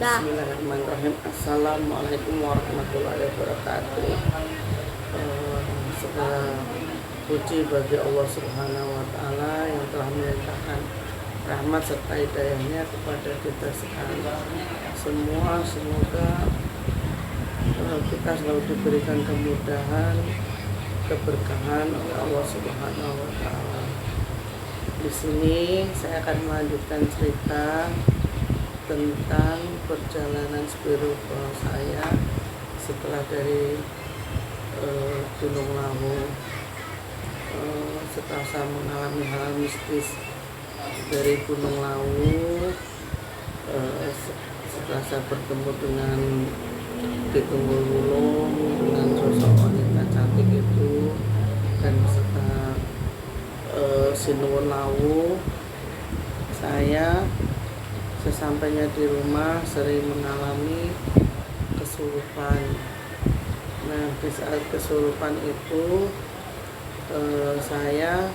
Bismillahirrahmanirrahim. Assalamualaikum warahmatullahi wabarakatuh. Segala puji bagi Allah Subhanahu wa Ta'ala yang telah melimpahkan rahmat serta hidayahnya kepada kita sekalian semua. Semoga kita selalu diberikan kemudahan, keberkahan oleh Allah Subhanahu wa Ta'ala. Di sini saya akan melanjutkan cerita tentang perjalanan spiritual saya setelah dari Gunung Lawu. Setelah saya mengalami hal mistis dari Gunung Lawu, setelah saya bertemu dengan Pitunggul Wulung, dengan sosok wanita cantik itu, dan setelah Sinuwun Lawu, saya sesampainya di rumah sering mengalami kesurupan. Nah, di saat kesurupan itu saya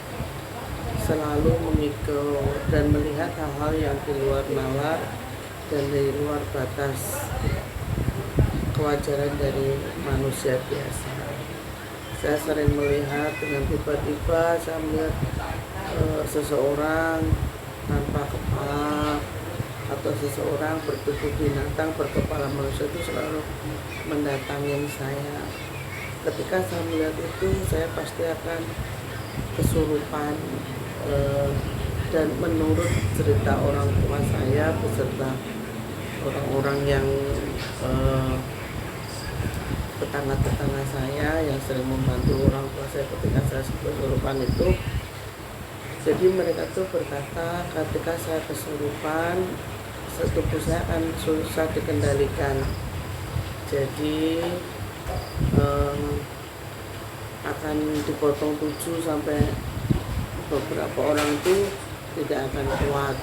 selalu mengikut dan melihat hal-hal yang di luar nalar dan di luar batas kewajaran dari manusia biasa. Saya sering melihat dengan tiba-tiba saya melihat seseorang tanpa kepala atau seseorang bertubuh binatang berkepala manusia itu selalu mendatangi saya. Ketika saya melihat itu, saya pasti akan kesurupan. Dan menurut cerita orang tua saya beserta orang-orang yang tetangga-tetangga saya yang sering membantu orang tua saya ketika saya kesurupan itu, jadi mereka tuh berkata ketika saya kesurupan, tubuh saya akan susah dikendalikan. Jadi akan dipotong 7 sampai beberapa orang itu tidak akan kuat.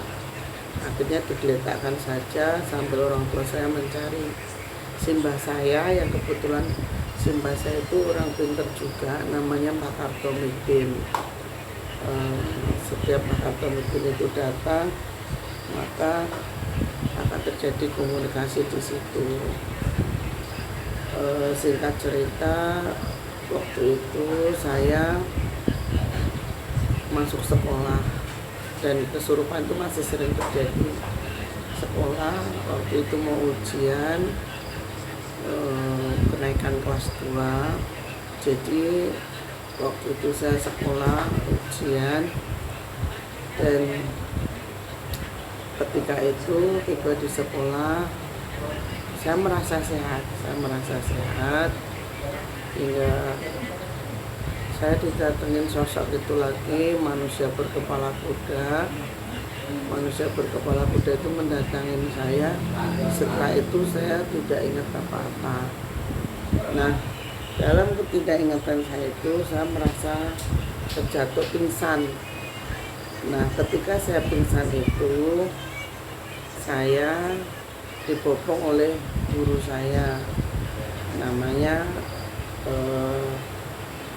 Akhirnya digeletakkan saja sambil orang tua saya mencari. Simbah saya yang kebetulan simbah saya itu orang pinter juga, namanya Pak Kartomidin. Setiap Pak Kartomidin itu datang, maka akan terjadi komunikasi di situ. Singkat cerita, waktu itu saya masuk sekolah dan kesurupan itu masih sering terjadi. Sekolah waktu itu mau ujian kenaikan kelas 2, jadi waktu itu saya sekolah ujian, dan ketika itu tiba di sekolah saya merasa sehat hingga saya didatengin sosok itu lagi, manusia berkepala kuda. Manusia berkepala kuda itu mendatangi saya. Setelah itu saya tidak ingat apa-apa. Nah, dalam ketidakingatan saya itu saya merasa terjatuh pingsan. Nah, ketika saya pingsan itu, saya dibopong oleh guru saya, namanya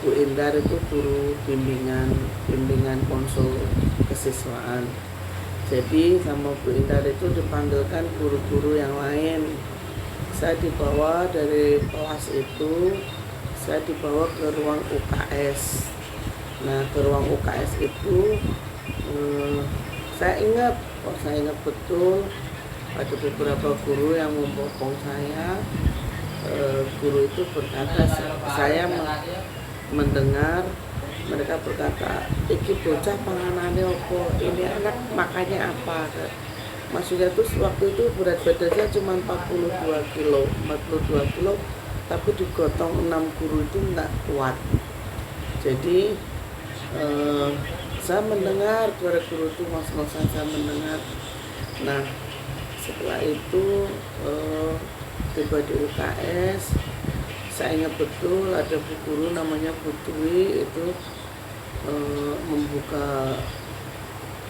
Bu Indar, itu guru bimbingan konsul kesiswaan. Jadi sama Bu Indar itu dipanggilkan guru-guru yang lain. Saya dibawa dari kelas itu, saya dibawa ke ruang UKS. Nah, ke ruang UKS itu saya ingat betul ada beberapa guru yang membopong saya. Guru itu berkata, saya mendengar mereka berkata, iki bocah panganane opo, ini anak makanya apa. Maksudnya tuh waktu itu berat badannya cuma 42 kilo, tapi digotong 6 guru itu nggak kuat. Jadi saya mendengar suara guru itu ngos-ngosan, saya mendengar. Nah, setelah itu tiba di UKS, saya ingat betul ada bu guru namanya Bu Dwi itu membuka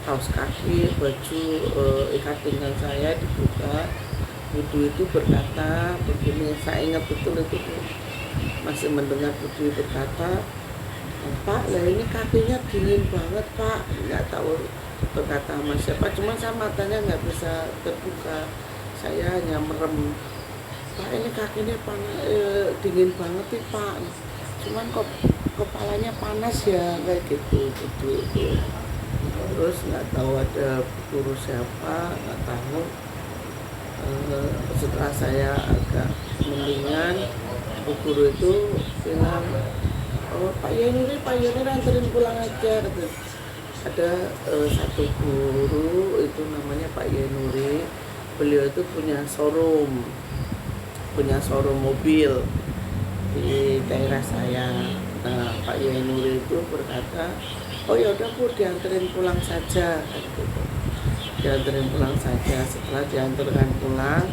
kaos kaki, baju ikat pinggang saya dibuka. Bu Dwi itu berkata begini, saya ingat betul itu, masih mendengar Bu Dwi berkata, Pak, lah ini kakinya dingin banget Pak. Nggak tahu berkata sama siapa, cuma saya matanya nggak bisa terbuka. Saya hanya merem, Pak ini kakinya panas, dingin banget nih Pak, cuman kok kepalanya panas ya, kayak gitu. Terus nggak tahu ada guru siapa, nggak tahu. Setelah saya agak mendingan, guru itu bilang, oh Pak Yenuri anterin pulang aja, gitu. Ada satu guru itu namanya Pak Yenuri, beliau itu punya showroom mobil di daerah saya. Nah, Pak Yenuri itu berkata, oh ya udah Bu, dianterin pulang saja, gitu. Dianterin pulang saja. Setelah diantarkan pulang,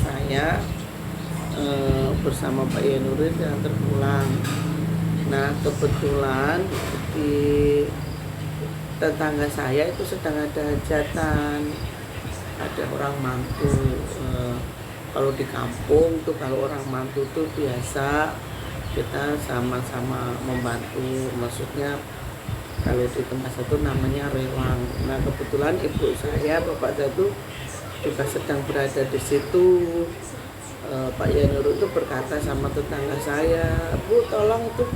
saya bersama Pak Yenuri diantar pulang. Nah, kebetulan di tetangga saya itu sedang ada hajatan, ada orang mantu. Kalau di kampung tuh, kalau orang mantu tuh biasa kita sama-sama membantu, maksudnya kalau di tempat satu namanya rewang. Nah, kebetulan ibu saya, bapak saya tuh juga sedang berada di situ. Pak Yanur itu berkata sama tetangga saya, Bu tolong tuh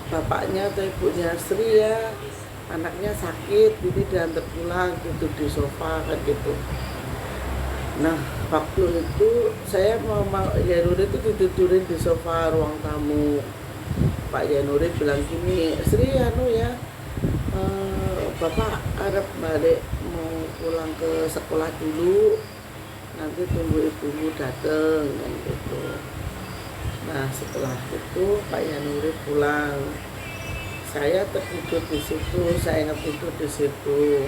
bapaknya atau ibunya Sri ya, anaknya sakit, ini diantar pulang gitu di sofa kan gitu. Nah, waktu itu saya mau Yanuri itu ditidurin di sofa ruang tamu. Pak Yanuri bilang gini, Sri anu ya, Bapak harap balik mau pulang ke sekolah dulu, nanti tunggu ibumu datang kan gitu. Nah, setelah itu Pak Yanuri pulang, saya tertidur di situ, saya tidur di situ.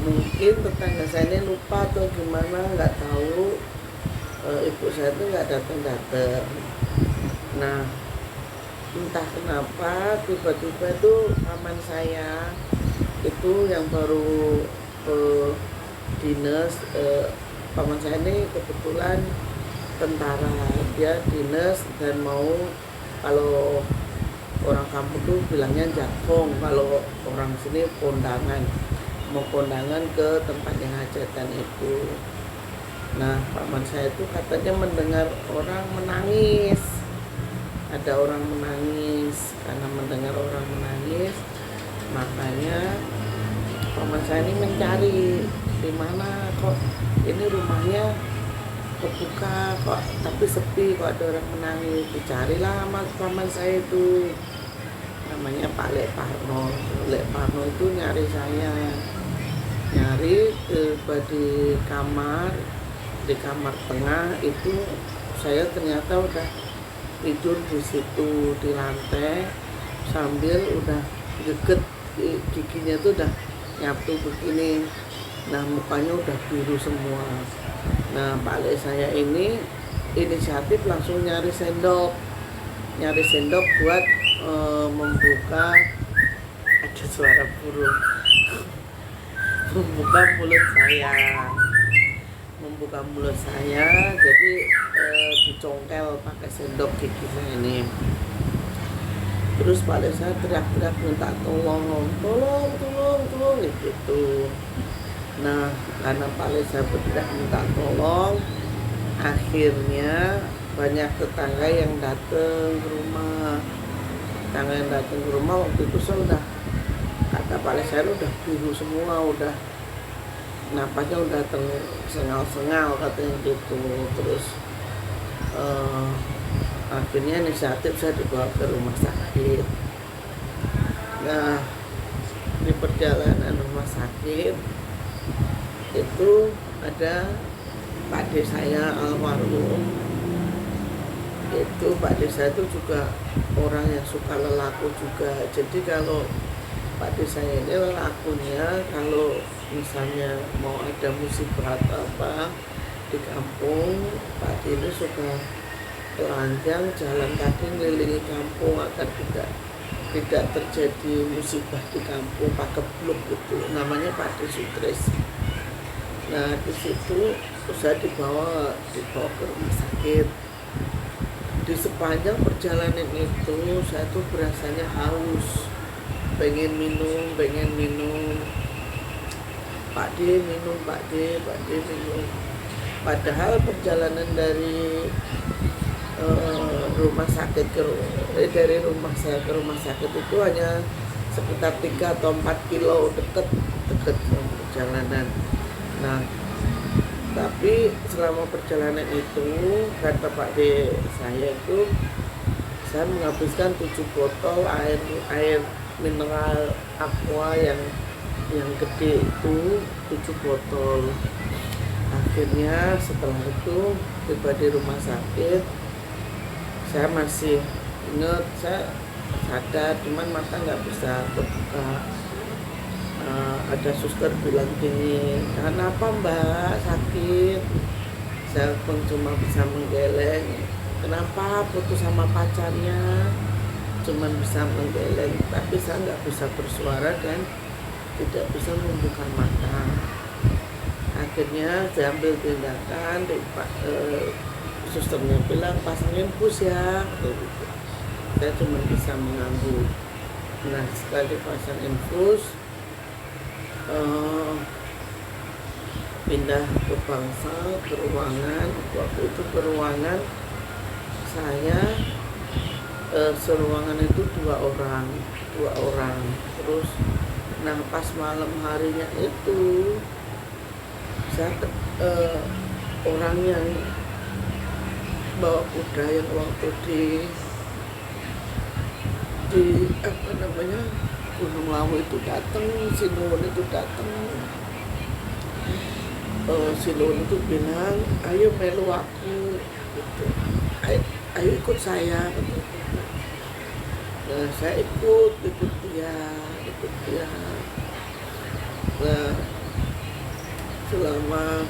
Mungkin tetangga saya ini lupa atau gimana, nggak tahu. Ibu saya itu nggak datang. Nah, entah kenapa tiba-tiba itu paman saya itu yang baru dinas, paman saya ini kebetulan tentara, dia dinas dan mau, kalau orang kampung tuh bilangnya jakfong, kalau orang sini kondangan, mau kondangan ke tempatnya hajatan itu. Nah, paman saya itu katanya mendengar orang menangis, ada orang menangis. Karena mendengar orang menangis, makanya paman saya ini mencari di mana kok ini rumahnya kebuka kok tapi sepi, kok ada orang menangis. Dicarilah sama paman saya itu, namanya Pak Lek Parno. Lek Parno itu nyari saya, nyari di kamar tengah itu. Saya ternyata udah tidur di situ di lantai sambil udah deket, giginya tuh udah nyatu begini. Nah, mukanya udah biru semua. Nah, Pak Lek saya ini inisiatif langsung nyari sendok buat membuka, ada suara burung, membuka mulut saya, jadi dicongkel pakai sendok gigi saya ini. Terus Pak Lek saya teriak-teriak minta tolong gitu. Nah, karena Pak Lek saya berteriak minta tolong, akhirnya banyak tetangga yang datang ke rumah. Waktu itu saya udah, kata Pak Lek saya udah biru semua, udah napasnya udah sengal-sengal katanya gitu. Terus akhirnya inisiatif saya dibawa ke rumah sakit. Nah, di perjalanan rumah sakit itu ada Pak D saya almarhum. Itu Pak D saya itu juga orang yang suka lelaku juga. Jadi kalau Pak D saya ini lelakunya, kalau misalnya mau ada musibah atau apa di kampung, Pak D ini suka telanjang jalan kaki ngelilingi kampung agar tidak terjadi musibah di kampung, pakai blok gitu, namanya Pak D Sutris. Nah, di situ saya dibawa ke rumah sakit. Di sepanjang perjalanan itu saya tuh berasanya haus, pengen minum. Pak D minum, Pak D minum. Padahal perjalanan dari rumah sakit dari rumah saya ke rumah sakit itu hanya sekitar 3 atau 4 kilo, deket perjalanan. Nah, tapi selama perjalanan itu kata Pak D saya itu saya menghabiskan 7 botol air mineral aqua yang gede itu 7 botol. Akhirnya setelah itu tiba di rumah sakit, saya masih ingat, saya sadar cuman mata nggak bisa terbuka. Ada suster bilang gini, kenapa mbak sakit? Saya pun cuma bisa menggeleng. Kenapa putus sama pacarnya? Cuman bisa menggeleng, tapi saya nggak bisa bersuara dan tidak bisa membuka mata. Akhirnya saya ambil tindakan, susternya bilang pasangin infus ya, gitu. Saya cuma bisa mengangguk. Nah, setelah dipasang infus, pindah ke bangsal, ke ruangan. Waktu itu ke ruangan saya, seruangan itu dua orang. Terus, nah pas malam harinya itu saya orang yang bawa kuda yang waktu di apa namanya Gunung Lawu itu datang, Sinuwun itu datang. Sinuwun itu bilang, ayo melu aku, gitu. Ayo ikut saya, gitu. Nah, saya ikut dia. Nah, selama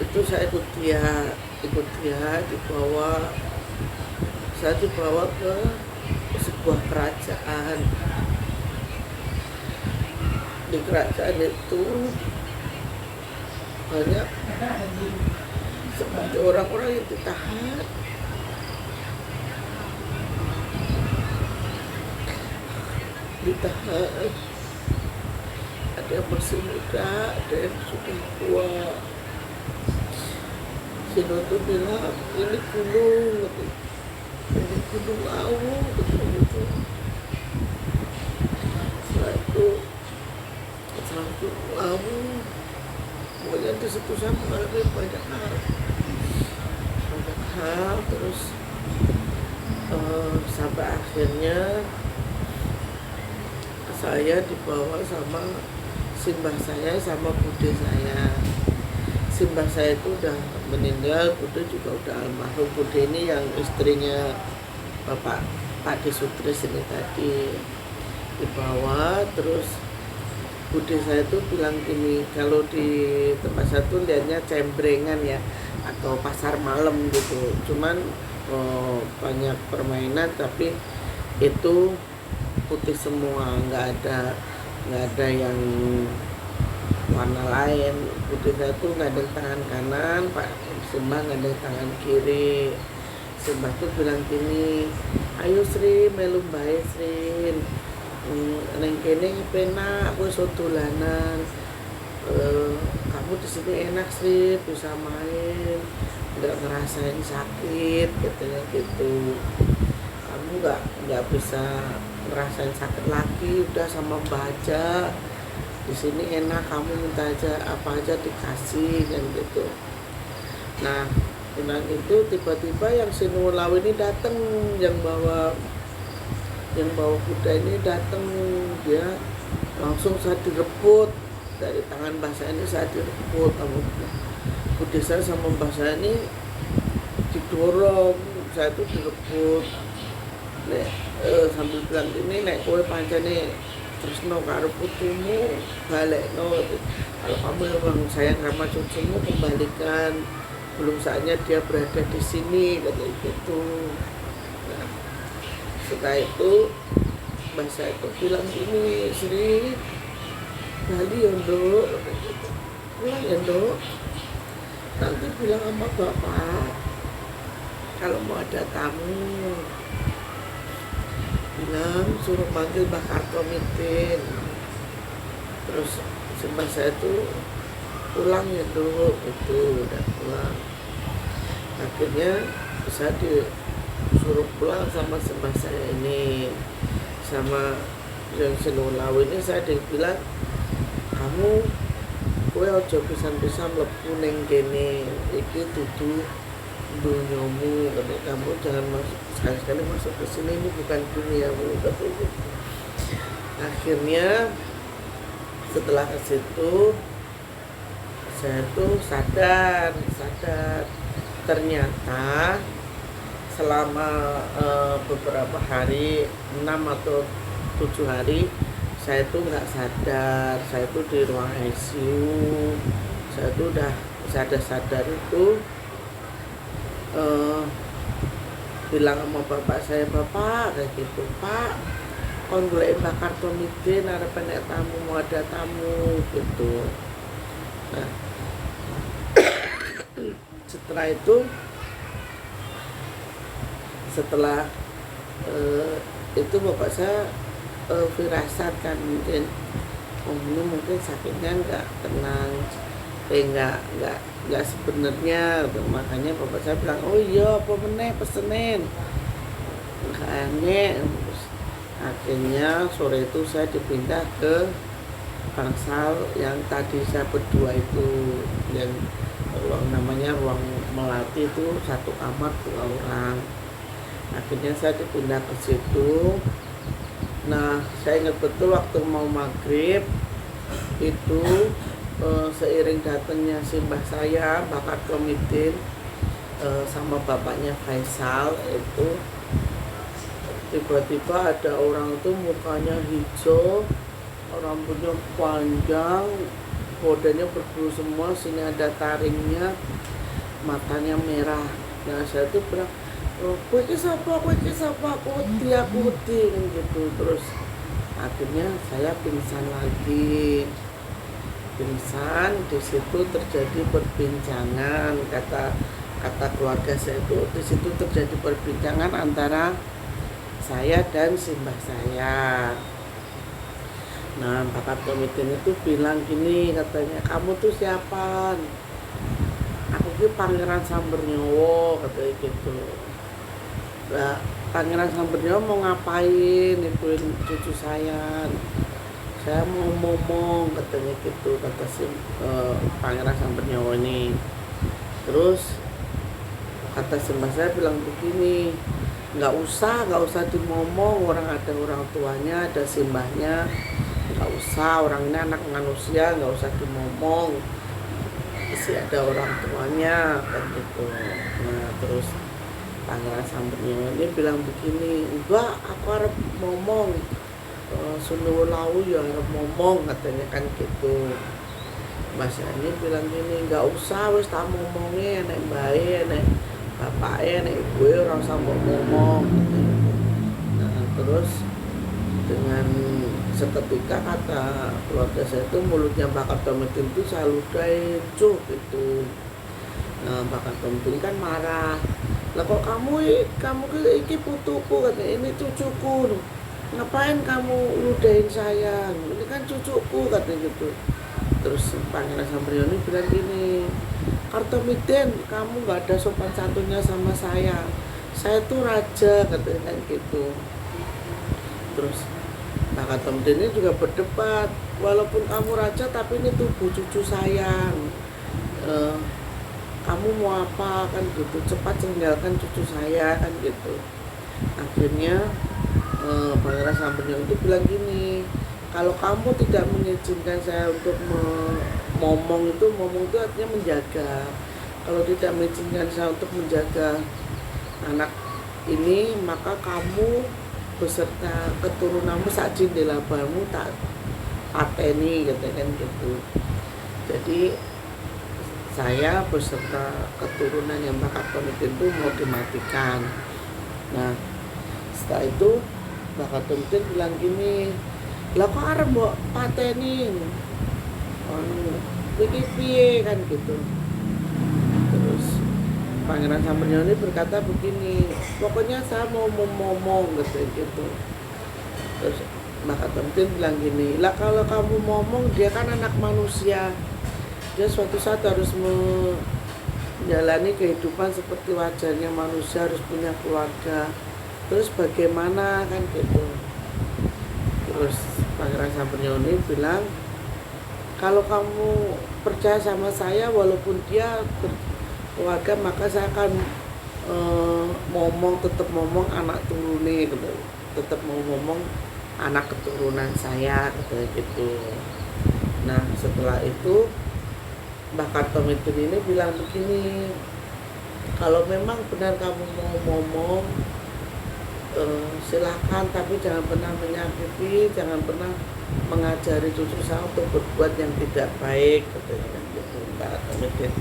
itu saya ikut dia dibawa ke sebuah kerajaan. Di kerajaan itu banyak seperti orang-orang yang ditahan. Ada yang masih muda, ada yang sudah tua. Sino tuh bilang, ini gunung Lawu, gitu. Setelah itu Lawu, pokoknya di situ saya mengalami banyak hal, terus sampai akhirnya saya dibawa sama simbah saya sama bude saya. Simbah saya itu udah meninggal, bude juga udah almarhum. Bude ini yang istrinya Bapak Pak D. Sutris ini tadi dibawa. Terus bude saya itu bilang gini, kalau di tempat satu lihatnya cembrengan ya, atau pasar malam gitu, cuman banyak permainan, tapi itu putih semua, nggak ada yang warna lain. Putih saya tuh nggak ada tangan kanan, Pak Simbah nggak ada tangan kiri. Simbah tuh bilang gini, ayo Sri, melu bae Sri, neng kene pena aku sodolanan, kamu di sini enak Sri, bisa main, nggak ngerasain sakit, katanya gitu. Kamu nggak bisa ngerasain sakit lagi, udah sama baca. Di sini enak, kamu minta aja apa aja dikasih kan gitu. Nah, bilang itu tiba-tiba yang Sinuwun Lawu ini datang, yang bawa kuda ini datang. Dia langsung saya direbut dari tangan mbah saya ini, saya direbut sama bude saya sama mbah saya ini, didorong, saya itu direbut. Sambil bilang ini, nek kowe pancene tresno karo putumu, balekno. Kalau kamu memang sayang sama cucumu, kembalikan. Belum saatnya dia berada di sini, kayak gitu. Nah, setelah itu mbah saya itu bilang ini, Sri, bali ya Nduk, pulang ya Nduk. Nanti bilang sama bapak kalau mau ada tamu, bilang suruh panggil Mbak Kartomitin. Terus simbah saya itu pulang itu udah pulang. Akhirnya saya disuruh pulang sama simbah saya ini, sama yang Sinulaw ini. Saya dibilang, kamu kowe aja pisan-pisan mlebu ning kene, iki dudu dunyamu, kamu jangan masuk sekali-sekali masuk ke sini, ini bukan duniamu. Akhirnya setelah ke situ saya tuh sadar ternyata selama beberapa hari, 6 atau 7 hari, saya tuh nggak sadar. Saya tuh di ruang ICU. Saya tuh udah sadar itu bilang sama bapak saya, bapak kayak gitu, Pak, kon golek Mbak Kartomidin arep nek tamu, mau ada tamu gitu. Nah, setelah itu bapak saya firasat kan, mungkin ini mungkin sakitnya nggak tenang, nggak sebenarnya. Makanya bapak saya bilang, oh iya apa meneh pesenin, makanya akhirnya sore itu saya dipindah ke bangsal yang tadi saya berdua itu, yang namanya ruang melati itu, 1 kamar 2 orang. Akhirnya saya dipindah ke situ. Nah, saya ingat betul waktu mau maghrib itu seiring datangnya simbah saya, Mbak Kartomidin, sama bapaknya Faisal itu, tiba-tiba ada orang itu mukanya hijau, rambutnya panjang, badannya berbulu semua, sini ada taringnya, matanya merah. Nah, saya tuh bilang, kowe iki sapa putih gitu. Terus akhirnya saya pingsan lagi. Di situ terjadi perbincangan, kata keluarga saya itu, di situ terjadi perbincangan antara saya dan simbah saya. Nah, Pak Kartomidin itu bilang gini, katanya, kamu tuh siapa? Aku ki Pangeran Sambernyowo, katanya gitu. Nah, Pangeran Sambernyowo mau ngapain? Ituin cucu saya mau ngomong, katanya gitu, kata si Pangeran Sambernyowo ini. Terus kata simbah saya bilang begini, nggak usah dimomong, orang ada orang tuanya, ada simbahnya, nggak usah, orang ini anak manusia, nggak usah dimomong, masih ada orang tuanya kan gitu. Nah, terus Pangeran Sambernyowo ini bilang begini, enggak, aku harap ngomong, Sinulaw ya harap ngomong, katanya kan gitu. Mas ini bilang gini, nggak usah, wis tak ngomongnya, nek bae, nek bapaknya, nek ibu orang sama ngomong. Nah, terus dengan seketika kata keluarga saya itu, mulutnya Mbak Kartomidin itu selalu cuh gitu. Nah, Mbak Kartomidin kan marah, lah kok kamu iki putuku, katanya, ini cucuku, ngapain kamu ludahin saya, ini kan cucuku, katanya gitu. Terus Pangeran Sambernyowo ini bilang gini, Kartomidin, kamu nggak ada sopan santunnya sama saya tuh raja, katanya kan gitu. Terus Pak Kartomidin ini juga berdebat, walaupun kamu raja tapi ini tubuh cucu saya, kamu mau apa kan gitu, cepat tinggalkan cucu saya kan gitu. Akhirnya Pangeran Sambernyowo itu bilang gini, kalau kamu tidak mengizinkan saya untuk ngomong itu artinya menjaga. Kalau tidak mengizinkan saya untuk menjaga anak ini, maka kamu beserta keturunanmu sak jendelabamu tak pateni, kan gitu. Jadi saya beserta keturunan yang Mbak Kartomidin itu mau dimatikan. Nah, setelah itu Mbak Kartomidin bilang gini, lah kok arep mbok pateni, iki piye kan gitu. Terus Pangeran Sambernyowo ini berkata begini, pokoknya saya mau ngomong gitu. Terus Mbak Katemtin bilang gini, lah kalau kamu ngomong, dia kan anak manusia, dia suatu saat harus menjalani kehidupan seperti wajarnya manusia, harus punya keluarga, terus bagaimana kan gitu. Terus Pangeran Sampernyoni bilang, kalau kamu percaya sama saya walaupun dia berkeluarga, maka saya akan tetap ngomong anak turune gitu, tetap mau ngomong anak keturunan saya gitu. Nah setelah itu Mbah Kartometun ini bilang begini, kalau memang benar kamu mau ngomong, silahkan, tapi jangan pernah menyakiti, jangan pernah mengajari cucu saya untuk berbuat yang tidak baik katanya gitu Mbah Kartometun.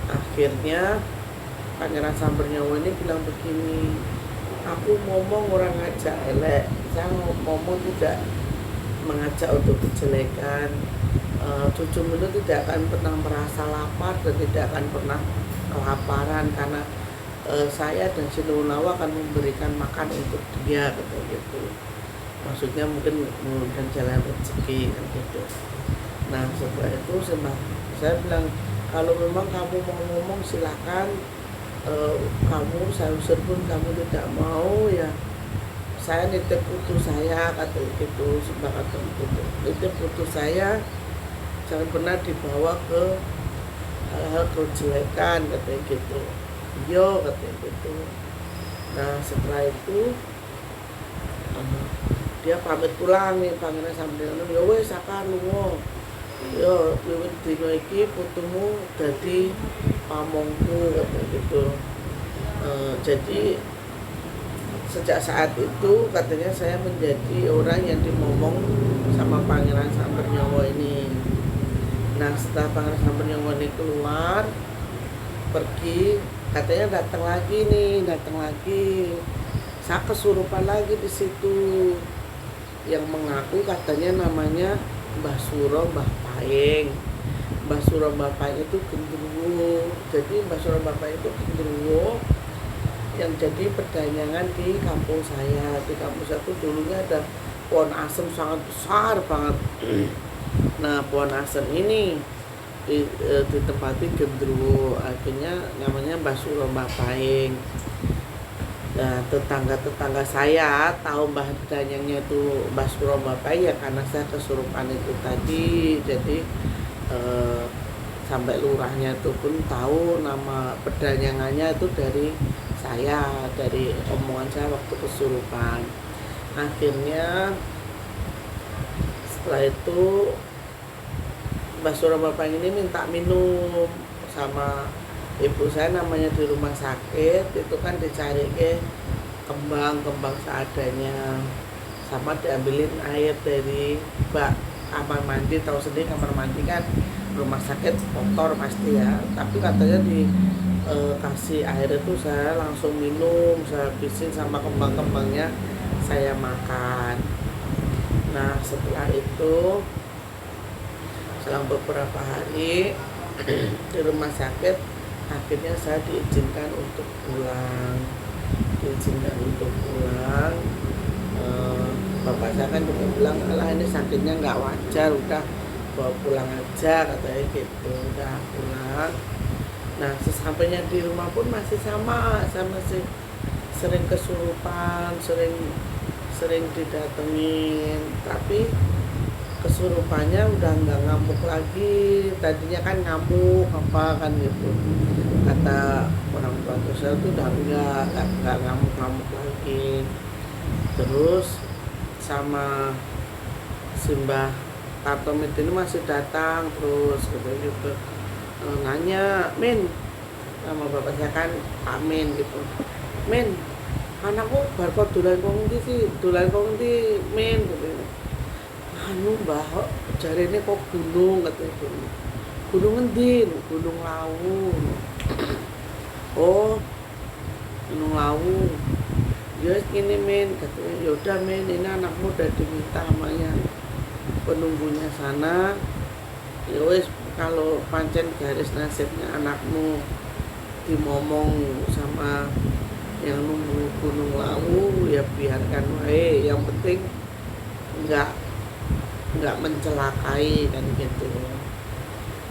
Akhirnya Pangeran Sampernyowo ini bilang begini, aku ngomong orang ngajak elek, saya ngomong tidak mengajak untuk kejelekan. Cucumu itu tidak akan pernah merasa lapar dan tidak akan pernah kelaparan karena saya dan Sinuwunawa akan memberikan makan untuk dia gitu. Maksudnya mungkin memberikan jalan rezeki gitu. Nah setelah itu saya bilang, kalau memang kamu mau ngomong silakan. Kamu saya usir pun kamu tidak mau, ya saya nitip putu saya kata gitu. Mbak kata gitu, nitip putu saya jangan pernah dibawa ke hal-hal kejelekan katanya gitu. Yo katanya gitu. Nah setelah itu dia pamit pulang nih Pangeran Sampernyowo. Ya wis akan lunga, yo wiwit dina iki putumu dadi pamongku katanya gitu. Jadi sejak saat itu katanya saya menjadi orang yang dimomong sama Pangeran Sampernyowo ini. Nah setelah Pangeran Sampernyowo ini keluar pergi, katanya datang lagi, saya kesurupan lagi di situ, yang mengaku katanya namanya Mbah Suro Mbah Paing. Mbah Suro Mbah Paing itu genderuwo. Jadi Mbah Suro Mbah Paing itu genderuwo yang jadi perdanyangan di kampung saya. Di kampung saya itu dulunya ada pohon asem sangat besar banget. Nah pohon asem ini ditempati genderuwo, akhirnya namanya Mbah Suro Mbah Paing. Nah tetangga saya tahu Mbah Danyangnya itu Mbah Suro Mbah Paing ya karena saya kesurupan itu tadi. Jadi sampai lurahnya itu pun tahu nama perdanyangannya itu dari saya, dari omongan saya waktu kesurupan. Akhirnya setelah itu Mbah Suro Mbah Paing ini minta minum sama ibu saya, namanya di rumah sakit itu kan dicari ke kembang seadanya, sama diambilin air dari bak kamar mandi. Tahu sendiri kamar mandi kan rumah sakit kotor pasti ya, tapi katanya kasih air itu saya langsung minum, saya habisin sama kembang-kembangnya saya makan. Nah setelah itu selang beberapa hari di rumah sakit, akhirnya saya diizinkan untuk pulang. Bapak saya kan juga bilang, alah ini sakitnya nggak wajar, udah bawa pulang aja katanya gitu. Udah pulang. Nah sesampainya di rumah pun masih sama, saya masih sering kesurupan, sering didatengin, tapi kesurupannya udah nggak ngamuk lagi. Tadinya kan ngamuk apa kan gitu, kata orang tua saya tuh udah nggak ngamuk lagi. Terus sama Mbah Kartometun ini masih datang terus gitu. Nanya, Min, sama bapak saya kan Amin gitu, Min, anakku bar kok dolan kok ndi Min gitu. Anu Mbah, jarene kok gunung katanya. Gunung ngendi? Gunung Lawu. Oh, Gunung Lawu. Ya gini Min katanya, yaudah Min, ini anakmu udah diminta sama yang penunggunya sana. Ya wis, kalau pancen garis nasibnya anakmu dimomong sama yang nunggu Gunung Lawu, ya biarkan wae, yang penting nggak mencelakai kan gitu.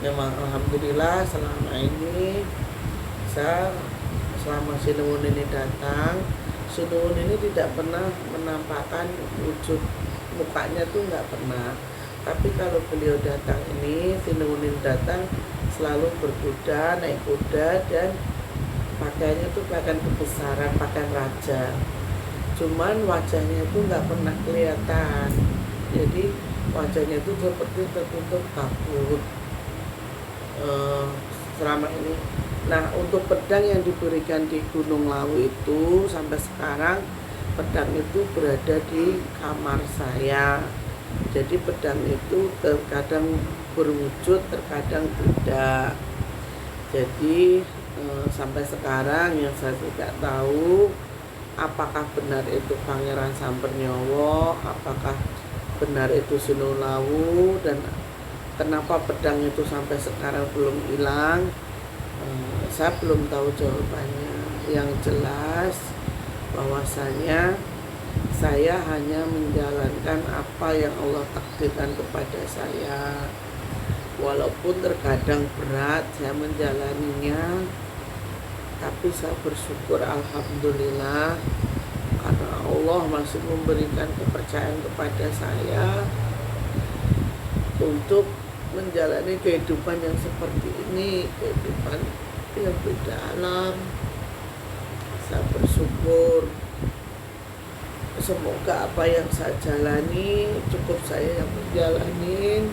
Memang alhamdulillah selama ini selama si Nuwun ini datang, si Nuwun ini tidak pernah menampakkan wujud mukanya tuh, nggak pernah. Tapi kalau beliau datang ini, si Nuwun ini datang selalu berkuda, naik kuda, dan pakaiannya tuh pakaian kebesaran, pakaian raja. Cuman wajahnya itu nggak pernah kelihatan, jadi wajahnya itu seperti tertutup kabut selama ini. Nah, untuk pedang yang diberikan di Gunung Lawu itu sampai sekarang pedang itu berada di kamar saya. Jadi pedang itu terkadang berwujud, terkadang tidak. Jadi sampai sekarang yang saya tidak tahu apakah benar itu Pangeran Sampernyawa, apakah benar itu Sunan Lawu, dan kenapa pedang itu sampai sekarang belum hilang, saya belum tahu jawabannya. Yang jelas bahwasanya saya hanya menjalankan apa yang Allah takdirkan kepada saya. Walaupun terkadang berat saya menjalaninya, tapi saya bersyukur alhamdulillah karena Allah masih memberikan kepercayaan kepada saya untuk menjalani kehidupan yang seperti ini, kehidupan yang beda alam. Saya bersyukur, semoga apa yang saya jalani cukup saya yang menjalani.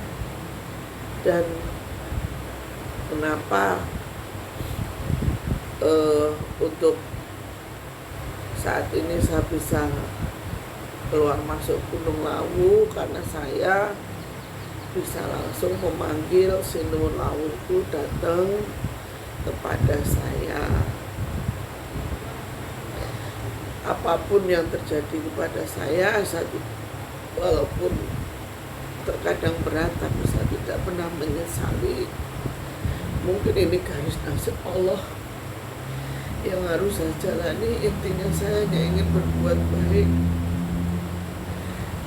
Dan kenapa untuk saat ini saya bisa keluar masuk Gunung Lawu, karena saya bisa langsung memanggil si Nuwun Lawu itu datang kepada saya. Apapun yang terjadi kepada saya walaupun terkadang berat, tapi saya tidak pernah menyesali. Mungkin ini garis nasib Allah yang harus saya jalani. Intinya saya hanya ingin berbuat baik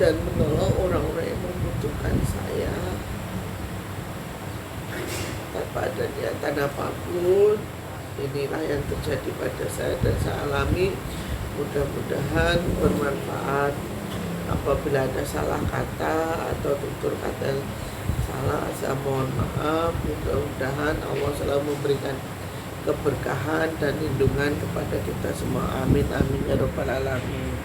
dan menolong orang-orang yang membutuhkan saya tanpa ada niatan apapun. Inilah yang terjadi pada saya dan saya alami. Mudah-mudahan bermanfaat. Apabila ada salah kata atau tutur kata yang salah, saya mohon maaf. Mudah-mudahan Allah selalu memberikan keberkahan dan lindungan kepada kita semua. Amin amin ya rabbal alamin.